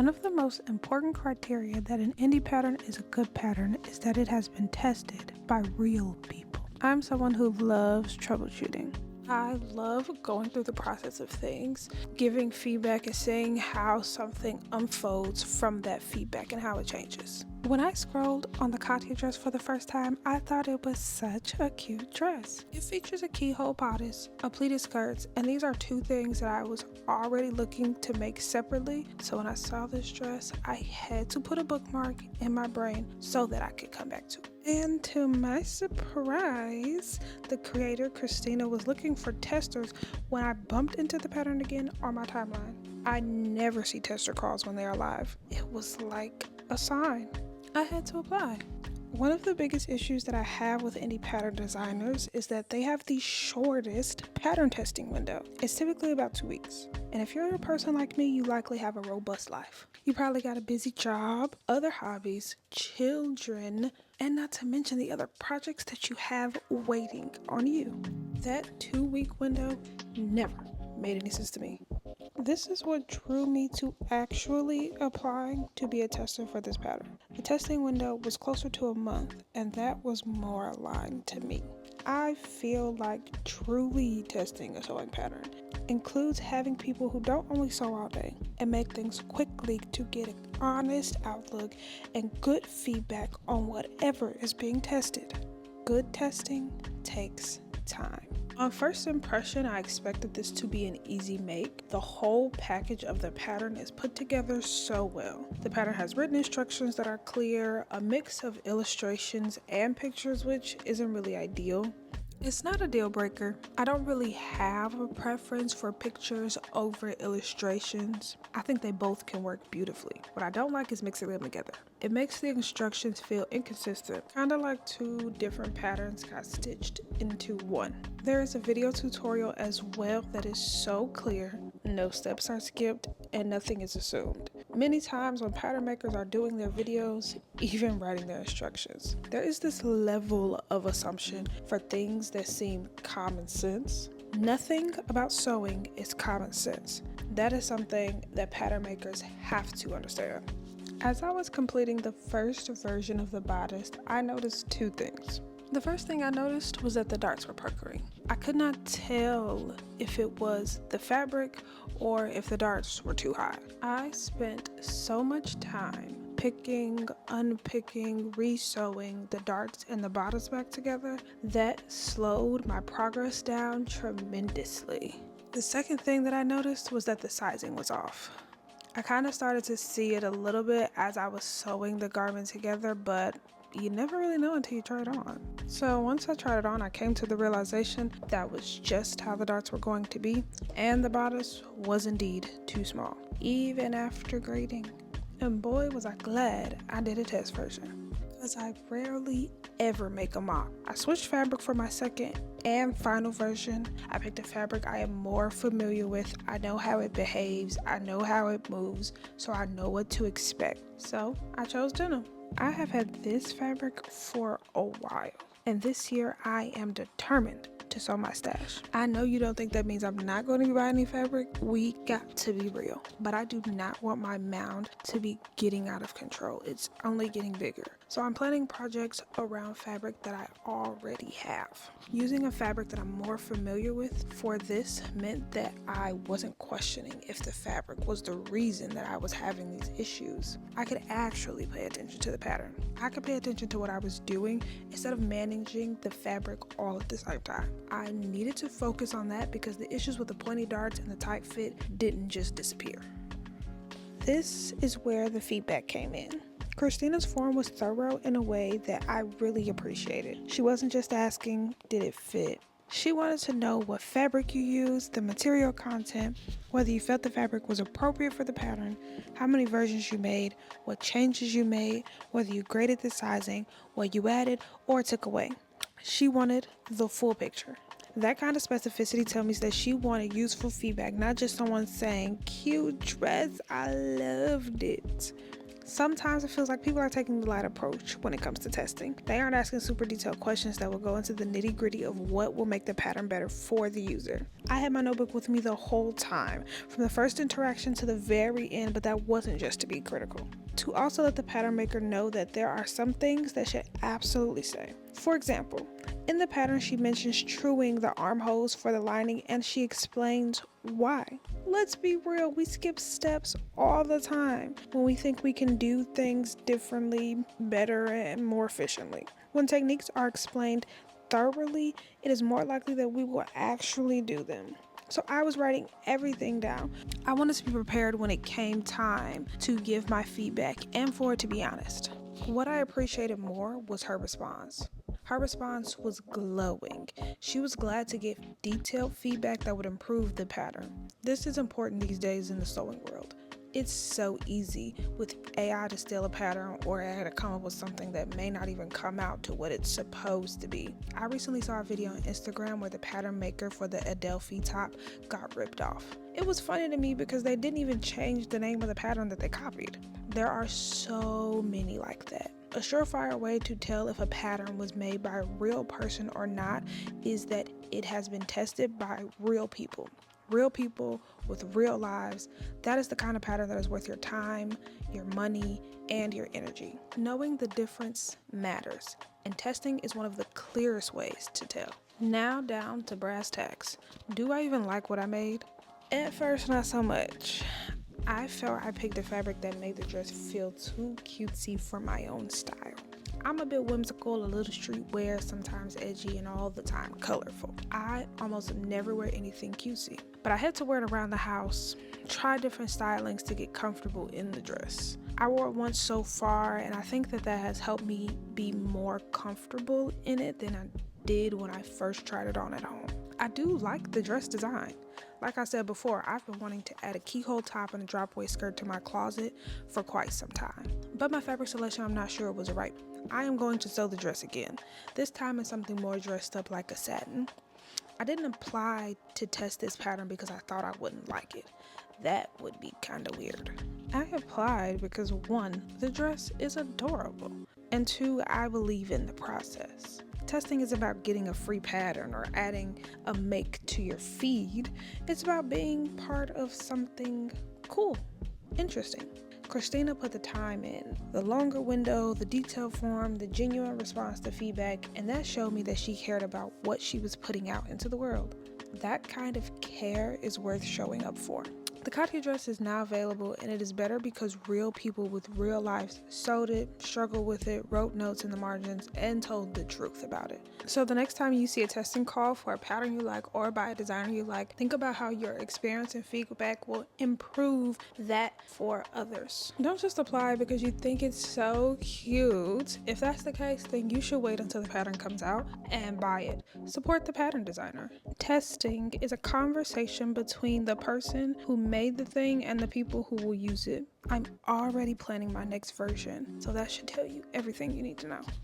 One of the most important criteria that an indie pattern is a good pattern is that it has been tested by real people. I'm someone who loves troubleshooting. I love going through the process of things, giving feedback and seeing how something unfolds from that feedback and how it changes. When I scrolled on the Katya Dress for the first time, I thought it was such a cute dress. It features a keyhole bodice, a pleated skirts, and these are two things that I was already looking to make separately. So when I saw this dress, I had to put a bookmark in my brain so that I could come back to it. And to my surprise, the creator, Kristina, was looking for testers when I bumped into the pattern again on my timeline. I never see tester calls when they are live. It was like a sign. I had to apply. One of the biggest issues that I have with indie pattern designers is that they have the shortest pattern testing window. It's typically about 2 weeks. And if you're a person like me, you likely have a robust life. You probably got a busy job, other hobbies, children, and not to mention the other projects that you have waiting on you. That 2-week window never made any sense to me. This is what drew me to actually applying to be a tester for this pattern. The testing window was closer to a month, and that was more aligned to me. I feel like truly testing a sewing pattern includes having people who don't only sew all day and make things quickly to get an honest outlook and good feedback on whatever is being tested. Good testing takes time. On first impression, I expected this to be an easy make. The whole package of the pattern is put together so well. The pattern has written instructions that are clear, a mix of illustrations and pictures, which isn't really ideal. It's not a deal breaker. I don't really have a preference for pictures over illustrations. I think they both can work beautifully. What I don't like is mixing them together. It makes the instructions feel inconsistent, kind of like two different patterns got stitched into one. There is a video tutorial as well that is so clear, no steps are skipped, and nothing is assumed. Many times when pattern makers are doing their videos, even writing their instructions, there is this level of assumption for things that seem common sense. Nothing about sewing is common sense. That is something that pattern makers have to understand. As I was completing the first version of the bodice, I noticed two things. The first thing I noticed was that the darts were puckering. I could not tell if it was the fabric or if the darts were too high. I spent so much time picking, unpicking, re-sewing the darts and the bodice back together that slowed my progress down tremendously. The second thing that I noticed was that the sizing was off. I kind of started to see it a little bit as I was sewing the garment together, but you never really know until you try it on. So once I tried it on, I came to the realization that was just how the darts were going to be, and the bodice was indeed too small, even after grading. And boy was I glad I did a test version, because I rarely ever make a mock. I switched fabric for my second and final version. I picked a fabric I am more familiar with. I know how it behaves, I know how it moves, so I know what to expect. So I chose denim. I have had this fabric for a while, and this year I am determined to sew my stash. I know you don't think that means I'm not going to be buying any fabric. We got to be real, but I do not want my mound to be getting out of control. It's only getting bigger. So I'm planning projects around fabric that I already have. Using a fabric that I'm more familiar with for this meant that I wasn't questioning if the fabric was the reason that I was having these issues. I could actually pay attention to the pattern. I could pay attention to what I was doing instead of managing the fabric all at the same time. I needed to focus on that because the issues with the pointy darts and the tight fit didn't just disappear. This is where the feedback came in. Kristina's form was thorough in a way that I really appreciated. She wasn't just asking, did it fit? She wanted to know what fabric you used, the material content, whether you felt the fabric was appropriate for the pattern, how many versions you made, what changes you made, whether you graded the sizing, what you added or took away. She wanted the full picture. That kind of specificity tells me that she wanted useful feedback, not just someone saying, cute dress, I loved it. Sometimes it feels like people are taking the light approach when it comes to testing. They aren't asking super detailed questions that will go into the nitty-gritty of what will make the pattern better for the user. I had my notebook with me the whole time, from the first interaction to the very end, but that wasn't just to be critical. To also let the pattern maker know that there are some things that should absolutely stay. For example, in the pattern she mentions truing the armholes for the lining and she explains why. Let's be real, we skip steps all the time when we think we can do things differently, better, and more efficiently. When techniques are explained thoroughly, it is more likely that we will actually do them. So I was writing everything down. I wanted to be prepared when it came time to give my feedback and for it to be honest. What I appreciated more was her response. Her response was glowing. She was glad to give detailed feedback that would improve the pattern. This is important these days in the sewing world. It's so easy with AI to steal a pattern or AI to come up with something that may not even come out to what it's supposed to be. I recently saw a video on Instagram where the pattern maker for the Adelphi top got ripped off. It was funny to me because they didn't even change the name of the pattern that they copied. There are so many like that. A surefire way to tell if a pattern was made by a real person or not is that it has been tested by real people. Real people with real lives. That is the kind of pattern that is worth your time, your money, and your energy. Knowing the difference matters, and testing is one of the clearest ways to tell. Now down to brass tacks. Do I even like what I made? At first, not so much. I felt I picked a fabric that made the dress feel too cutesy for my own style. I'm a bit whimsical, a little streetwear, sometimes edgy, and all the time colorful. I almost never wear anything cutesy, but I had to wear it around the house, try different stylings to get comfortable in the dress. I wore it once so far, and I think that has helped me be more comfortable in it than I did when I first tried it on at home. I do like the dress design. Like I said before, I've been wanting to add a keyhole top and a drop waist skirt to my closet for quite some time. But my fabric selection, I'm not sure it was right. I am going to sew the dress again. This time in something more dressed up like a satin. I didn't apply to test this pattern because I thought I wouldn't like it. That would be kind of weird. I applied because 1, the dress is adorable, and 2, I believe in the process. Testing is about getting a free pattern or adding a make to your feed. It's about being part of something cool, interesting. Kristina put the time in, the longer window, the detailed form, the genuine response to feedback, and that showed me that she cared about what she was putting out into the world. That kind of care is worth showing up for. The Katya Dress is now available, and it is better because real people with real lives sewed it, struggled with it, wrote notes in the margins, and told the truth about it. So the next time you see a testing call for a pattern you like or by a designer you like, think about how your experience and feedback will improve that for others. Don't just apply because you think it's so cute. If that's the case, then you should wait until the pattern comes out and buy it. Support the pattern designer. Testing is a conversation between the person who made the thing and the people who will use it. I'm already planning my next version, so that should tell you everything you need to know.